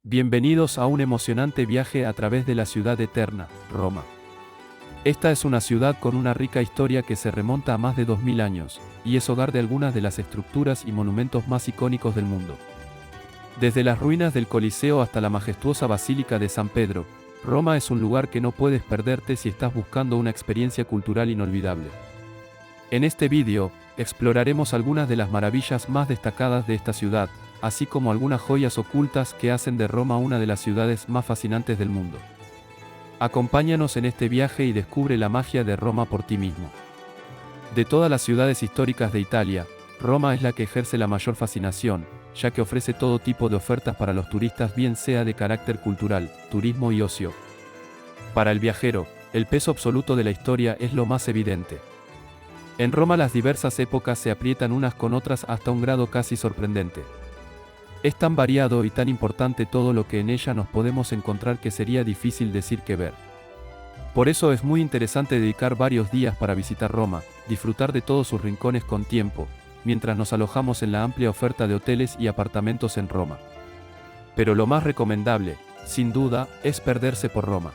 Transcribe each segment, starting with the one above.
Bienvenidos a un emocionante viaje a través de la ciudad eterna, Roma. Esta es una ciudad con una rica historia que se remonta a más de 2000 años, y es hogar de algunas de las estructuras y monumentos más icónicos del mundo. Desde las ruinas del Coliseo hasta la majestuosa Basílica de San Pedro, Roma es un lugar que no puedes perderte si estás buscando una experiencia cultural inolvidable. En este vídeo, exploraremos algunas de las maravillas más destacadas de esta ciudad, así como algunas joyas ocultas que hacen de Roma una de las ciudades más fascinantes del mundo. Acompáñanos en este viaje y descubre la magia de Roma por ti mismo. De todas las ciudades históricas de Italia, Roma es la que ejerce la mayor fascinación, ya que ofrece todo tipo de ofertas para los turistas, bien sea de carácter cultural, turismo y ocio. Para el viajero, el peso absoluto de la historia es lo más evidente. En Roma las diversas épocas se aprietan unas con otras hasta un grado casi sorprendente. Es tan variado y tan importante todo lo que en ella nos podemos encontrar que sería difícil decir qué ver. Por eso es muy interesante dedicar varios días para visitar Roma, disfrutar de todos sus rincones con tiempo, mientras nos alojamos en la amplia oferta de hoteles y apartamentos en Roma. Pero lo más recomendable, sin duda, es perderse por Roma.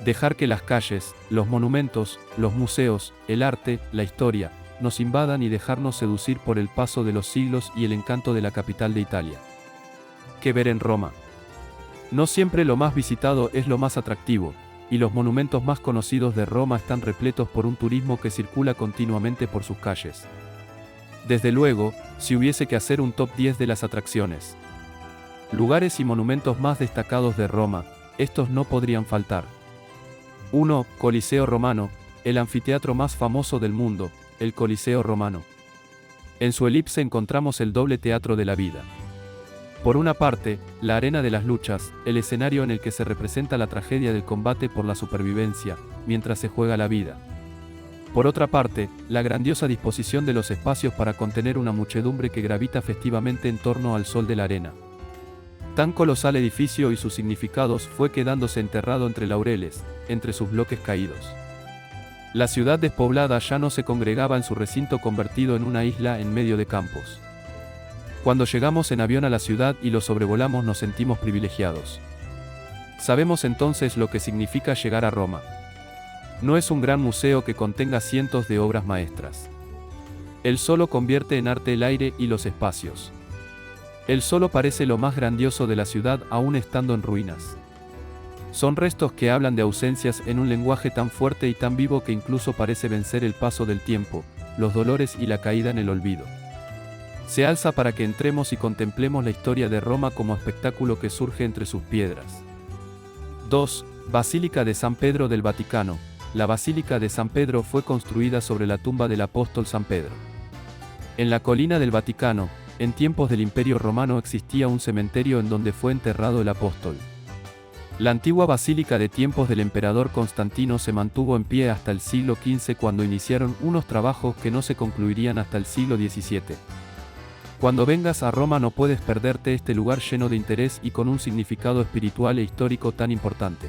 Dejar que las calles, los monumentos, los museos, el arte, la historia, nos invadan y dejarnos seducir por el paso de los siglos y el encanto de la capital de Italia. ¿Qué ver en Roma? No siempre lo más visitado es lo más atractivo, y los monumentos más conocidos de Roma están repletos por un turismo que circula continuamente por sus calles. Desde luego, si hubiese que hacer un top 10 de las atracciones, lugares y monumentos más destacados de Roma, estos no podrían faltar. 1. Coliseo Romano, el anfiteatro más famoso del mundo, el Coliseo Romano. En su elipse encontramos el doble teatro de la vida. Por una parte, la arena de las luchas, el escenario en el que se representa la tragedia del combate por la supervivencia, mientras se juega la vida. Por otra parte, la grandiosa disposición de los espacios para contener una muchedumbre que gravita festivamente en torno al sol de la arena. Tan colosal edificio y sus significados fue quedándose enterrado entre laureles, entre sus bloques caídos. La ciudad despoblada ya no se congregaba en su recinto convertido en una isla en medio de campos. Cuando llegamos en avión a la ciudad y lo sobrevolamos nos sentimos privilegiados. Sabemos entonces lo que significa llegar a Roma. No es un gran museo que contenga cientos de obras maestras. Él solo convierte en arte el aire y los espacios. Él solo parece lo más grandioso de la ciudad aún estando en ruinas. Son restos que hablan de ausencias en un lenguaje tan fuerte y tan vivo que incluso parece vencer el paso del tiempo, los dolores y la caída en el olvido. Se alza para que entremos y contemplemos la historia de Roma como espectáculo que surge entre sus piedras. 2. Basílica de San Pedro del Vaticano. La Basílica de San Pedro fue construida sobre la tumba del apóstol San Pedro. En la colina del Vaticano, en tiempos del Imperio Romano existía un cementerio en donde fue enterrado el apóstol. La antigua basílica de tiempos del emperador Constantino se mantuvo en pie hasta el siglo XV cuando iniciaron unos trabajos que no se concluirían hasta el siglo XVII. Cuando vengas a Roma no puedes perderte este lugar lleno de interés y con un significado espiritual e histórico tan importante.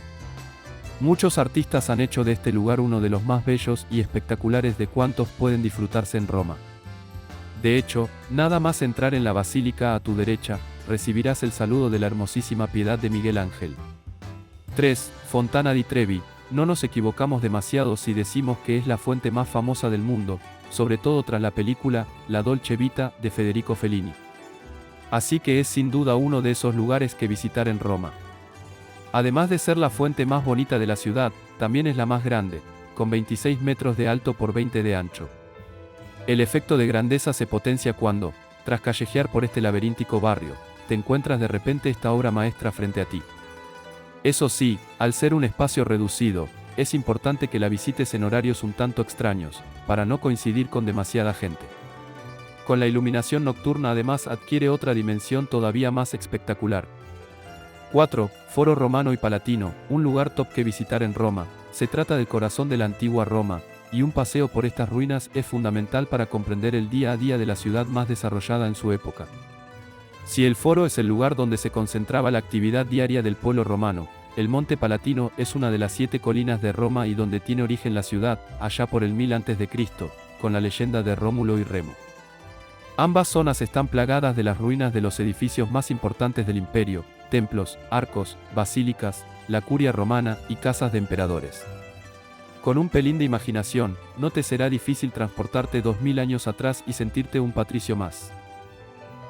Muchos artistas han hecho de este lugar uno de los más bellos y espectaculares de cuantos pueden disfrutarse en Roma. De hecho, nada más entrar en la basílica a tu derecha, recibirás el saludo de la hermosísima Piedad de Miguel Ángel. 3. Fontana di Trevi. No nos equivocamos demasiado si decimos que es la fuente más famosa del mundo, sobre todo tras la película La Dolce Vita de Federico Fellini. Así que es sin duda uno de esos lugares que visitar en Roma. Además de ser la fuente más bonita de la ciudad, también es la más grande, con 26 metros de alto por 20 de ancho. El efecto de grandeza se potencia cuando, tras callejear por este laberíntico barrio, te encuentras de repente esta obra maestra frente a ti. Eso sí, al ser un espacio reducido, es importante que la visites en horarios un tanto extraños, para no coincidir con demasiada gente. Con la iluminación nocturna además adquiere otra dimensión todavía más espectacular. 4. Foro Romano y Palatino, un lugar top que visitar en Roma. Se trata del corazón de la antigua Roma, y un paseo por estas ruinas es fundamental para comprender el día a día de la ciudad más desarrollada en su época. Si el foro es el lugar donde se concentraba la actividad diaria del pueblo romano, el Monte Palatino es una de las 7 colinas de Roma y donde tiene origen la ciudad, allá por el 1000 a.C., con la leyenda de Rómulo y Remo. Ambas zonas están plagadas de las ruinas de los edificios más importantes del imperio, templos, arcos, basílicas, la curia romana y casas de emperadores. Con un pelín de imaginación, no te será difícil transportarte 2000 años atrás y sentirte un patricio más.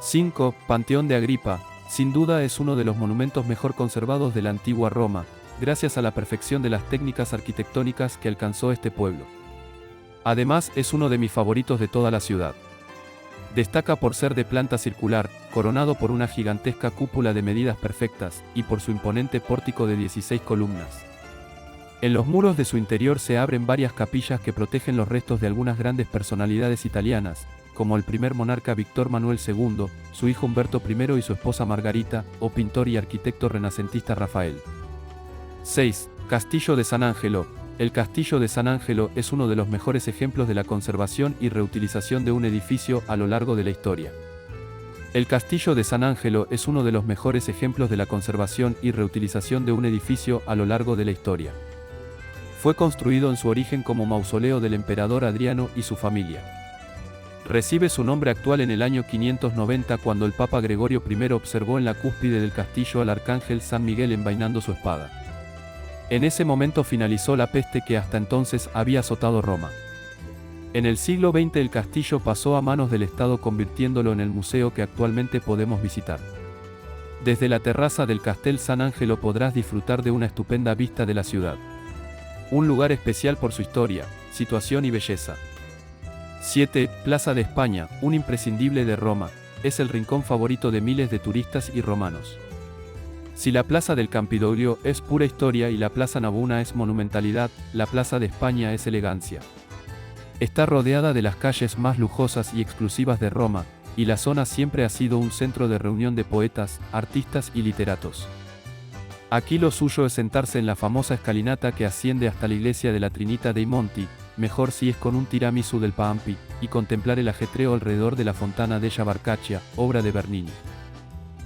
5. Panteón de Agripa. Sin duda es uno de los monumentos mejor conservados de la antigua Roma, gracias a la perfección de las técnicas arquitectónicas que alcanzó este pueblo. Además, es uno de mis favoritos de toda la ciudad. Destaca por ser de planta circular, coronado por una gigantesca cúpula de medidas perfectas, y por su imponente pórtico de 16 columnas. En los muros de su interior se abren varias capillas que protegen los restos de algunas grandes personalidades italianas, como el primer monarca Víctor Manuel II, su hijo Humberto I y su esposa Margarita, o pintor y arquitecto renacentista Rafael. 6. Castillo de San Angelo. El Castillo de San Angelo es uno de los mejores ejemplos de la conservación y reutilización de un edificio a lo largo de la historia. El Castillo de San Angelo es uno de los mejores ejemplos de la conservación y reutilización de un edificio a lo largo de la historia. Fue construido en su origen como mausoleo del emperador Adriano y su familia. Recibe su nombre actual en el año 590 cuando el Papa Gregorio I observó en la cúspide del castillo al arcángel San Miguel envainando su espada. En ese momento finalizó la peste que hasta entonces había azotado Roma. En el siglo XX el castillo pasó a manos del Estado convirtiéndolo en el museo que actualmente podemos visitar. Desde la terraza del Castel San Angelo podrás disfrutar de una estupenda vista de la ciudad. Un lugar especial por su historia, situación y belleza. 7. Plaza de España, un imprescindible de Roma, es el rincón favorito de miles de turistas y romanos. Si la Plaza del Campidoglio es pura historia y la Plaza Navona es monumentalidad, la Plaza de España es elegancia. Está rodeada de las calles más lujosas y exclusivas de Roma, y la zona siempre ha sido un centro de reunión de poetas, artistas y literatos. Aquí lo suyo es sentarse en la famosa escalinata que asciende hasta la iglesia de la Trinita dei Monti, mejor si es con un tiramisù del Paampi, y contemplar el ajetreo alrededor de la Fontana della Barcaccia, obra de Bernini.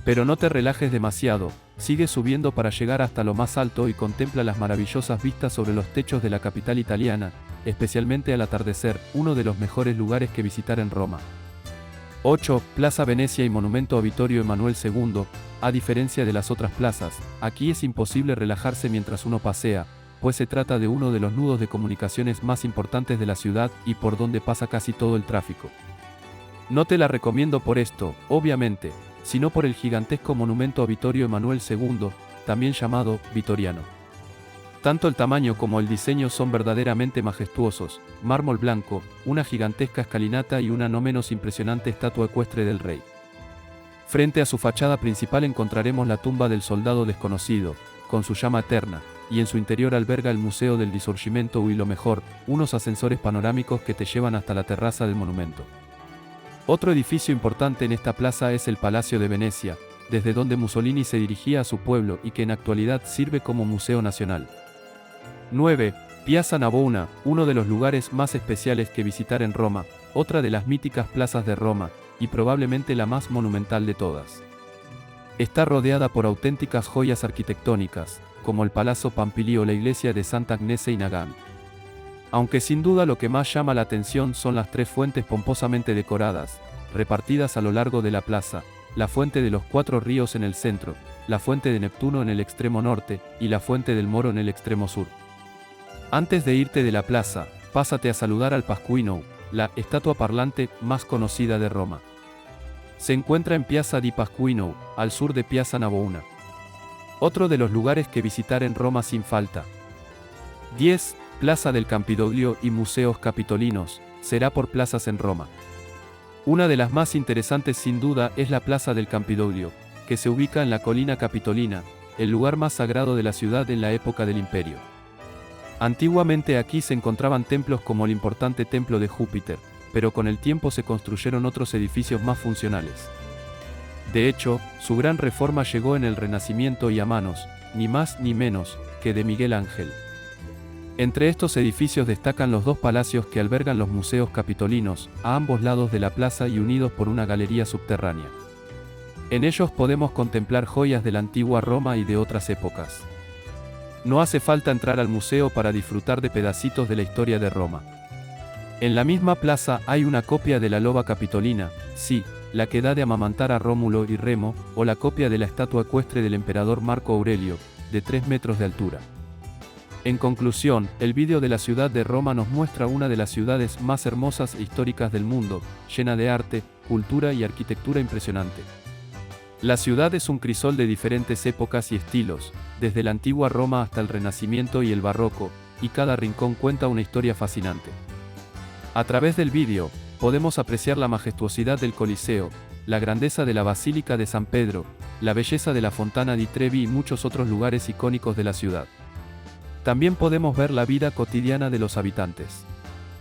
Pero no te relajes demasiado, sigue subiendo para llegar hasta lo más alto y contempla las maravillosas vistas sobre los techos de la capital italiana, especialmente al atardecer, uno de los mejores lugares que visitar en Roma. 8. Plaza Venecia y Monumento a Vittorio Emanuele II. A diferencia de las otras plazas, aquí es imposible relajarse mientras uno pasea, pues se trata de uno de los nudos de comunicaciones más importantes de la ciudad y por donde pasa casi todo el tráfico. No te la recomiendo por esto, obviamente, sino por el gigantesco monumento a Vittorio Emanuele II, también llamado Vittoriano. Tanto el tamaño como el diseño son verdaderamente majestuosos, mármol blanco, una gigantesca escalinata y una no menos impresionante estatua ecuestre del rey. Frente a su fachada principal encontraremos la tumba del soldado desconocido, con su llama eterna, y en su interior alberga el Museo del Risorgimento y lo mejor, unos ascensores panorámicos que te llevan hasta la terraza del monumento. Otro edificio importante en esta plaza es el Palacio de Venecia, desde donde Mussolini se dirigía a su pueblo y que en actualidad sirve como museo nacional. 9. Piazza Navona, uno de los lugares más especiales que visitar en Roma, otra de las míticas plazas de Roma, y probablemente la más monumental de todas. Está rodeada por auténticas joyas arquitectónicas, como el Palazzo Pampili o la iglesia de Santa Agnese in Agam. Aunque sin duda lo que más llama la atención son las tres fuentes pomposamente decoradas, repartidas a lo largo de la plaza, la fuente de los 4 ríos en el centro, la fuente de Neptuno en el extremo norte, y la fuente del Moro en el extremo sur. Antes de irte de la plaza, pásate a saludar al Pasquino, la estatua parlante más conocida de Roma. Se encuentra en Piazza di Pasquino, al sur de Piazza Navona. Otro de los lugares que visitar en Roma sin falta. 10. Plaza del Campidoglio y Museos Capitolinos, será por plazas en Roma. Una de las más interesantes sin duda es la Plaza del Campidoglio, que se ubica en la colina capitolina, el lugar más sagrado de la ciudad en la época del Imperio. Antiguamente aquí se encontraban templos como el importante templo de Júpiter, pero con el tiempo se construyeron otros edificios más funcionales. De hecho, su gran reforma llegó en el Renacimiento y a manos, ni más ni menos, que de Miguel Ángel. Entre estos edificios destacan los 2 palacios que albergan los museos capitolinos, a ambos lados de la plaza y unidos por una galería subterránea. En ellos podemos contemplar joyas de la antigua Roma y de otras épocas. No hace falta entrar al museo para disfrutar de pedacitos de la historia de Roma. En la misma plaza hay una copia de la loba capitolina, sí, la que da de amamantar a Rómulo y Remo, o la copia de la estatua ecuestre del emperador Marco Aurelio, de 3 metros de altura. En conclusión, el vídeo de la ciudad de Roma nos muestra una de las ciudades más hermosas e históricas del mundo, llena de arte, cultura y arquitectura impresionante. La ciudad es un crisol de diferentes épocas y estilos, desde la antigua Roma hasta el Renacimiento y el Barroco, y cada rincón cuenta una historia fascinante. A través del vídeo, podemos apreciar la majestuosidad del Coliseo, la grandeza de la Basílica de San Pedro, la belleza de la Fontana di Trevi y muchos otros lugares icónicos de la ciudad. También podemos ver la vida cotidiana de los habitantes.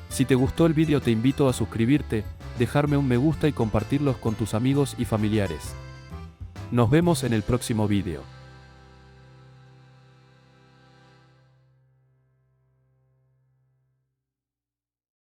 Si te gustó el vídeo te invito a suscribirte, dejarme un me gusta y compartirlos con tus amigos y familiares. Nos vemos en el próximo vídeo.